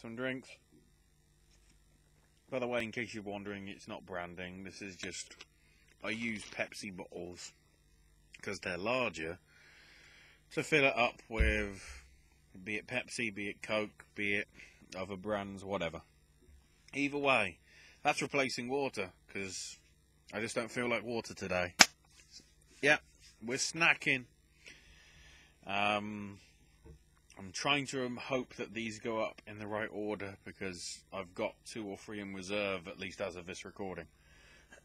some drinks. By the way, in case you're wondering, it's not branding. This is just, I use Pepsi bottles because they're larger to fill it up with, be it Pepsi, be it Coke, be it other brands, whatever. Either way, that's replacing water because I just don't feel like water today. Yeah, we're snacking. I'm trying to hope that these go up in the right order because I've got 2 or 3 in reserve, at least as of this recording.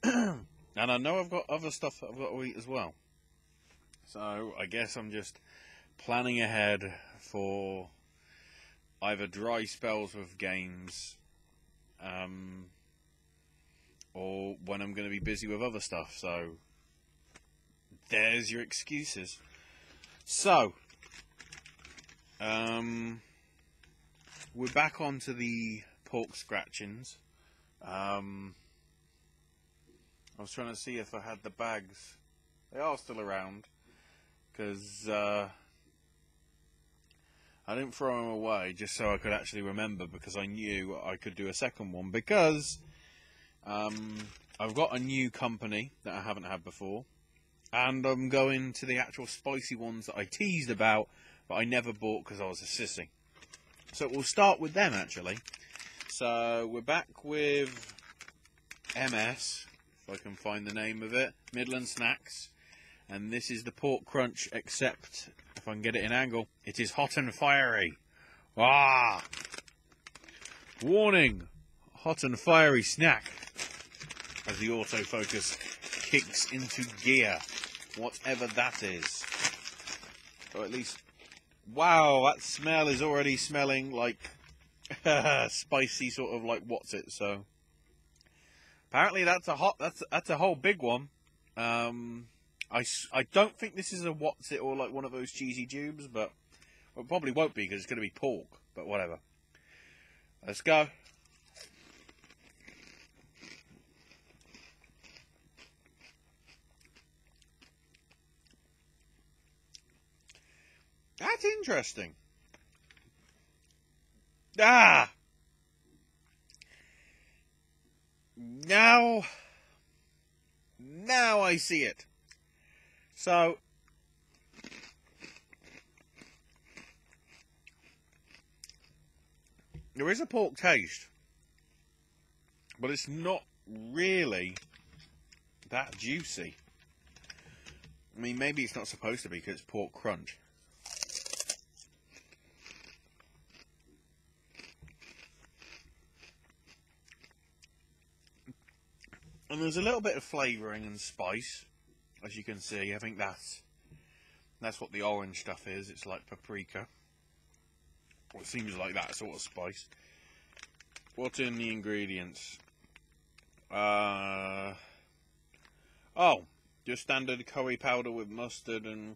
And I know I've got other stuff that I've got to eat as well. So I guess I'm just planning ahead for either dry spells with games, or when I'm going to be busy with other stuff. So there's your excuses. So we're back onto the pork scratchins. I was trying to see if I had the bags. They are still around because I didn't throw them away just so I could actually remember, because I knew I could do a second one, because I've got a new company that I haven't had before, and I'm going to the actual spicy ones that I teased about but I never bought because I was a sissy. So we'll start with them actually. So we're back with MS, if I can find the name of it, Midland Snacks, and this is the pork crunch, except if I can get it in angle, it is hot and fiery. Ah! Warning! Hot and fiery snack, as the autofocus kicks into gear, whatever that is. Or at least, wow, that smell is already smelling like spicy, sort of like what's it. So apparently that's a whole big one. I don't think this is a what's it or like one of those cheesy tubes, but it probably won't be because it's going to be pork. But whatever. Let's go. That's interesting. Ah! Now I see it. So, there is a pork taste, but it's not really that juicy. I mean, maybe it's not supposed to be because it's pork crunch. And there's a little bit of flavouring and spice, as you can see. I think that's what the orange stuff is. It's like paprika. Well, it seems like that sort of spice. What's in the ingredients? Oh, just standard curry powder with mustard and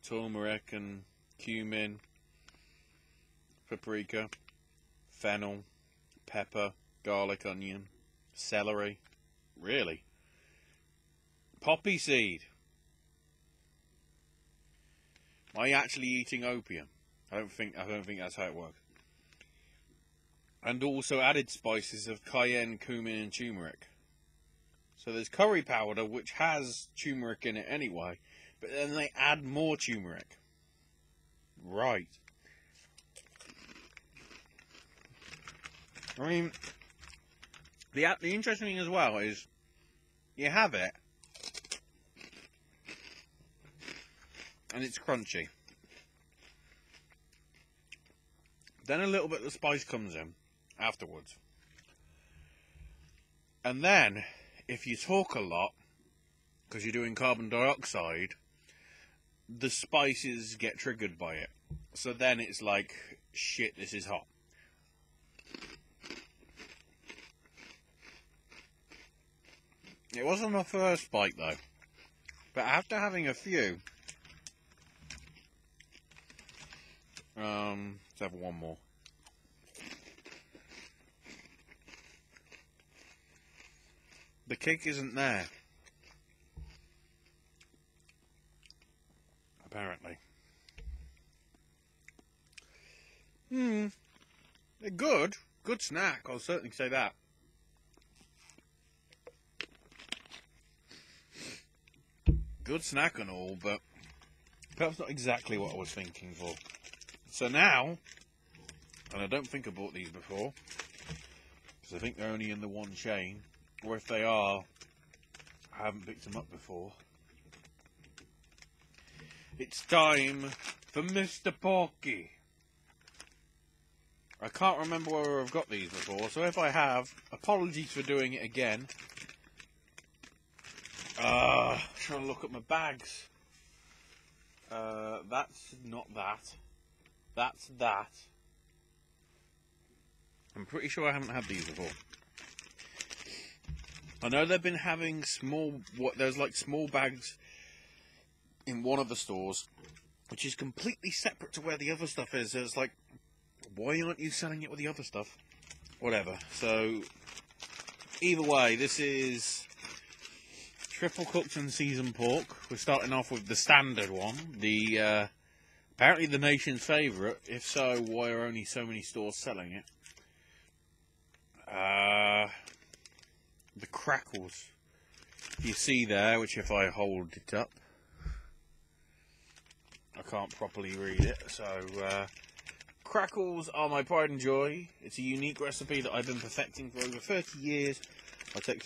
turmeric and cumin, paprika, fennel, pepper, garlic, onion, celery. Really? Poppy seed. Am I actually eating opium? I don't think that's how it works. And also added spices of cayenne, cumin, and turmeric. So there's curry powder, which has turmeric in it anyway, but then they add more turmeric. Right. I mean, the interesting thing as well is you have it, and it's crunchy. Then a little bit of the spice comes in afterwards. And then, if you talk a lot, because you're doing carbon dioxide, the spices get triggered by it. So then it's like, shit, this is hot. It wasn't my first bite though. But after having a few, let's have one more. The kick isn't there. Apparently. They're good. Good snack, I'll certainly say that. Good snack and all, but perhaps not exactly what I was thinking for. So now, and I don't think I bought these before, because I think they're only in the one chain, or if they are, I haven't picked them up before. It's time for Mr. Porky. I can't remember where I've got these before, so if I have, apologies for doing it again. Trying to look at my bags. That's not that. That's that. I'm pretty sure I haven't had these before. I know they've been having there's like small bags in one of the stores, which is completely separate to where the other stuff is. It's like, why aren't you selling it with the other stuff? Whatever. So, either way, this is triple cooked and seasoned pork. We're starting off with the standard one. The apparently the nation's favourite. If so, why are only so many stores selling it? The crackles you see there, which if I hold it up, I can't properly read it. So, crackles are my pride and joy. It's a unique recipe that I've been perfecting for over 30 years. I take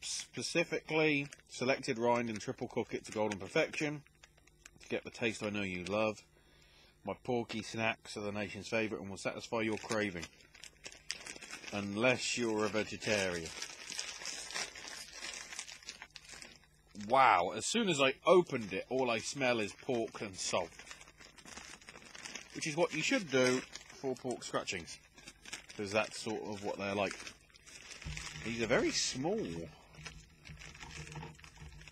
specifically selected rind and triple cook it to golden perfection to get the taste I know you love. My porky snacks are the nation's favourite and will satisfy your craving, unless you're a vegetarian. Wow, as soon as I opened it, all I smell is pork and salt, which is what you should do for pork scratchings, because that's sort of what they're like. These are very small.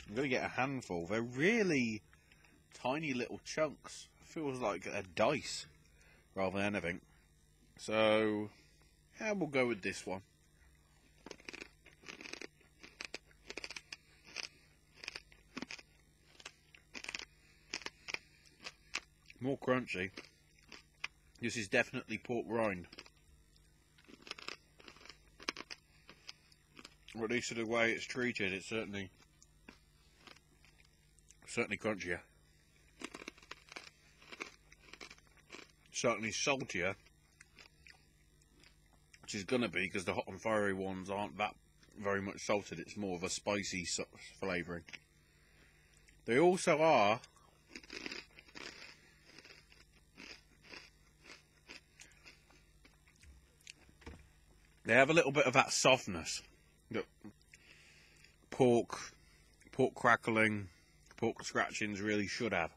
I'm going to get a handful. They're really tiny little chunks. Feels like a dice rather than anything. So, yeah, we'll go with this one. More crunchy. This is definitely pork rind. Or at least the way it's treated, it's certainly crunchier. Certainly saltier, which is going to be because the hot and fiery ones aren't that very much salted. It's more of a spicy flavouring. They also are they have a little bit of that softness that pork crackling, pork scratchings really should have.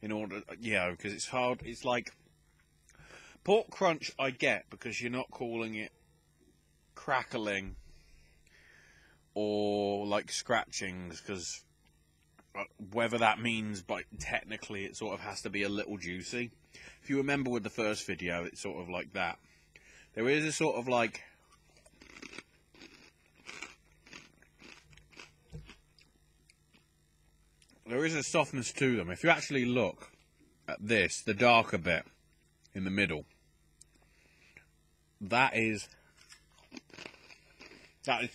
In order, because it's hard. It's like pork crunch I get because you're not calling it crackling or like scratchings, because whether that means, but technically it sort of has to be a little juicy. If you remember with the first video, it's sort of like that. There is a sort of like there is a softness to them. If you actually look at this, the darker bit in the middle, that is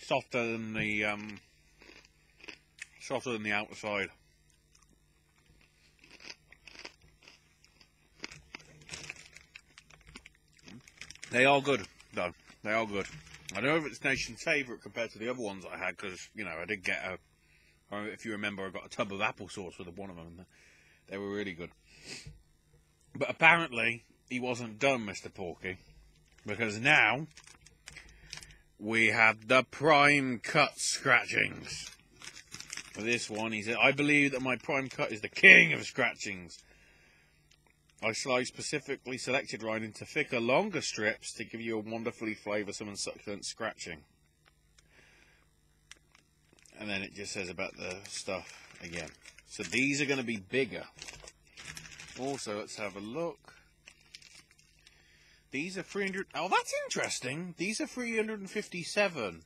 softer than the outside. They are good, though. They are good. I don't know if it's nation's favourite compared to the other ones I had, because, I did get if you remember, I got a tub of applesauce with one of them, and they were really good. But apparently, he wasn't done, Mr. Porky, because now we have the prime cut scratchings. For this one, he said, I believe that my prime cut is the king of scratchings. I slice specifically selected rind into thicker, longer strips to give you a wonderfully flavoursome and succulent scratching. And then it just says about the stuff again. So these are going to be bigger. Also, let's have a look. These are 300... Oh, that's interesting. These are 357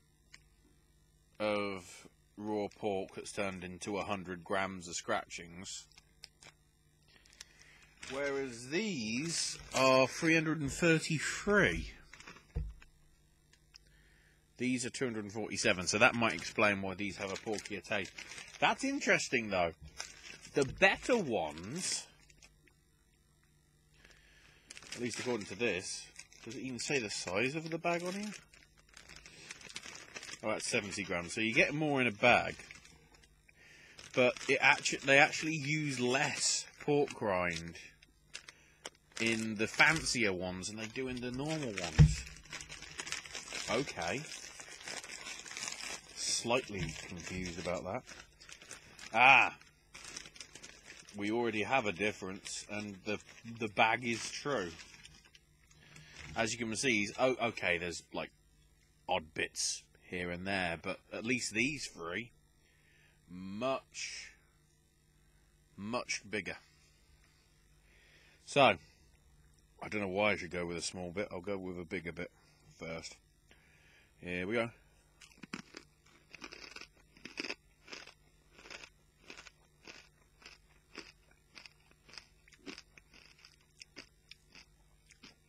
of raw pork that's turned into 100 grams of scratchings. Whereas these are 333. These are 247, so that might explain why these have a porkier taste. That's interesting, though. The better ones, at least according to this, does it even say the size of the bag on here? Oh, that's 70 grams, so you get more in a bag. But they actually use less pork rind in the fancier ones than they do in the normal ones. Okay. Slightly confused about that. Ah! We already have a difference, and the bag is true. As you can see, oh, okay, there's like odd bits here and there, but at least these three, much bigger. So, I don't know why I should go with a small bit. I'll go with a bigger bit first. Here we go.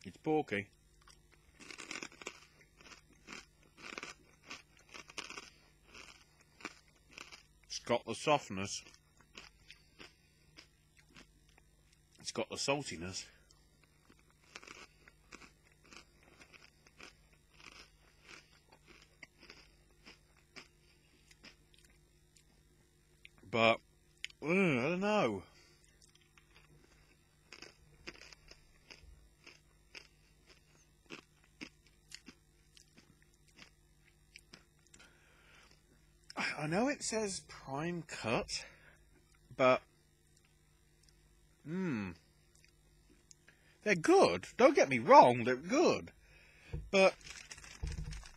It's porky. It's got the softness. It's got the saltiness. But, I don't know. I know it says prime cut, but they're good. Don't get me wrong, they're good. But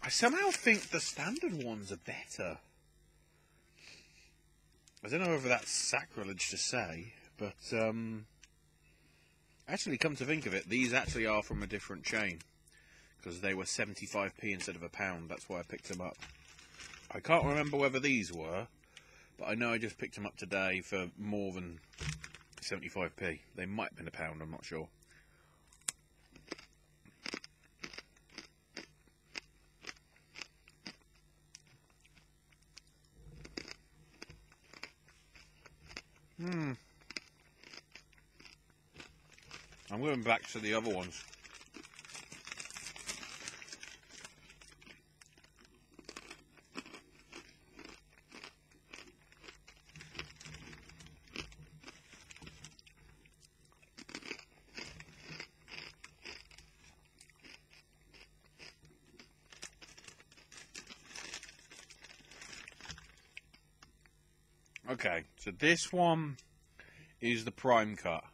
I somehow think the standard ones are better. I don't know whether that's sacrilege to say, but actually, come to think of it, these actually are from a different chain, because they were 75p instead of £1. That's why I picked them up. I can't remember whether these were, but I know I just picked them up today for more than 75p. They might have been £1, I'm not sure. I'm going back to the other ones. Okay, so this one is the prime cut.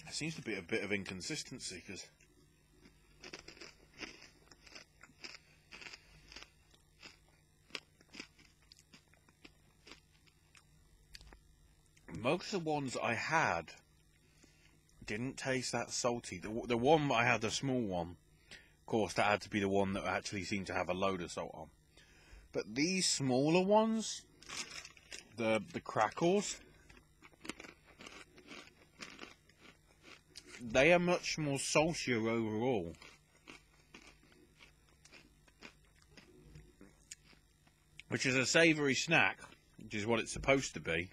There seems to be a bit of inconsistency, because most of the ones I had didn't taste that salty. The one I had, the small one, of course, that had to be the one that actually seemed to have a load of salt on. But these smaller ones, the crackles, they are much more saltier overall. Which is a savoury snack, which is what it's supposed to be.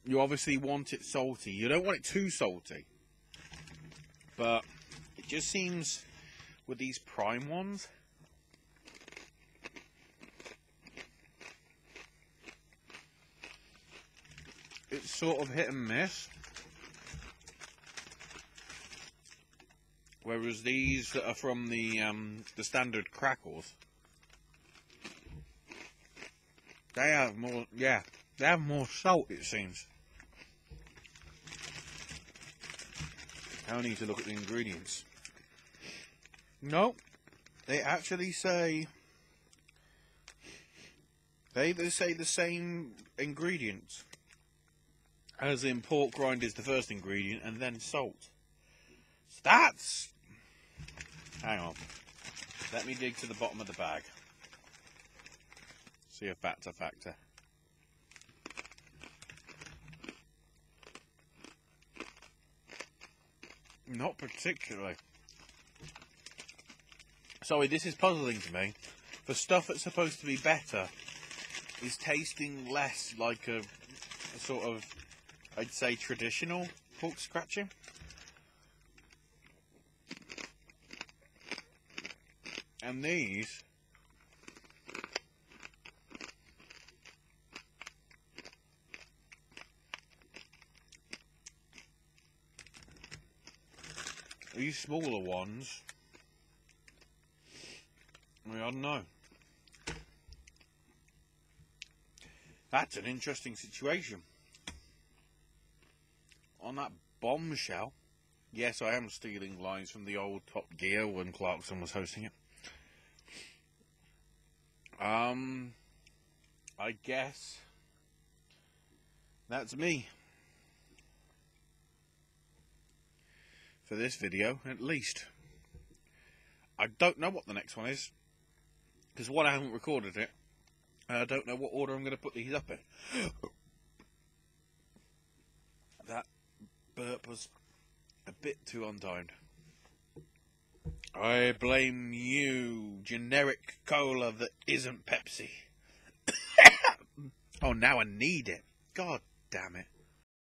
You obviously want it salty. You don't want it too salty. But it just seems with these prime ones, it's sort of hit and miss. Whereas these that are from the standard crackles, they have more, they have more salt, it seems. I need to look at the ingredients. No, they actually say, they say the same ingredients, as in pork rind is the first ingredient and then salt. So that's, hang on, let me dig to the bottom of the bag. See if that's a factor. Not particularly. Sorry, this is puzzling to me. The stuff that's supposed to be better is tasting less like a sort of, I'd say, traditional pork scratching. And these smaller ones, I don't know. That's an interesting situation. On that bombshell, yes, I am stealing lines from the old Top Gear when Clarkson was hosting it. I guess that's me. For this video, at least. I don't know what the next one is, because one, I haven't recorded it, and I don't know what order I'm going to put these up in. That burp was a bit too untimed. I blame you, generic cola that isn't Pepsi. Oh, now I need it. God damn it.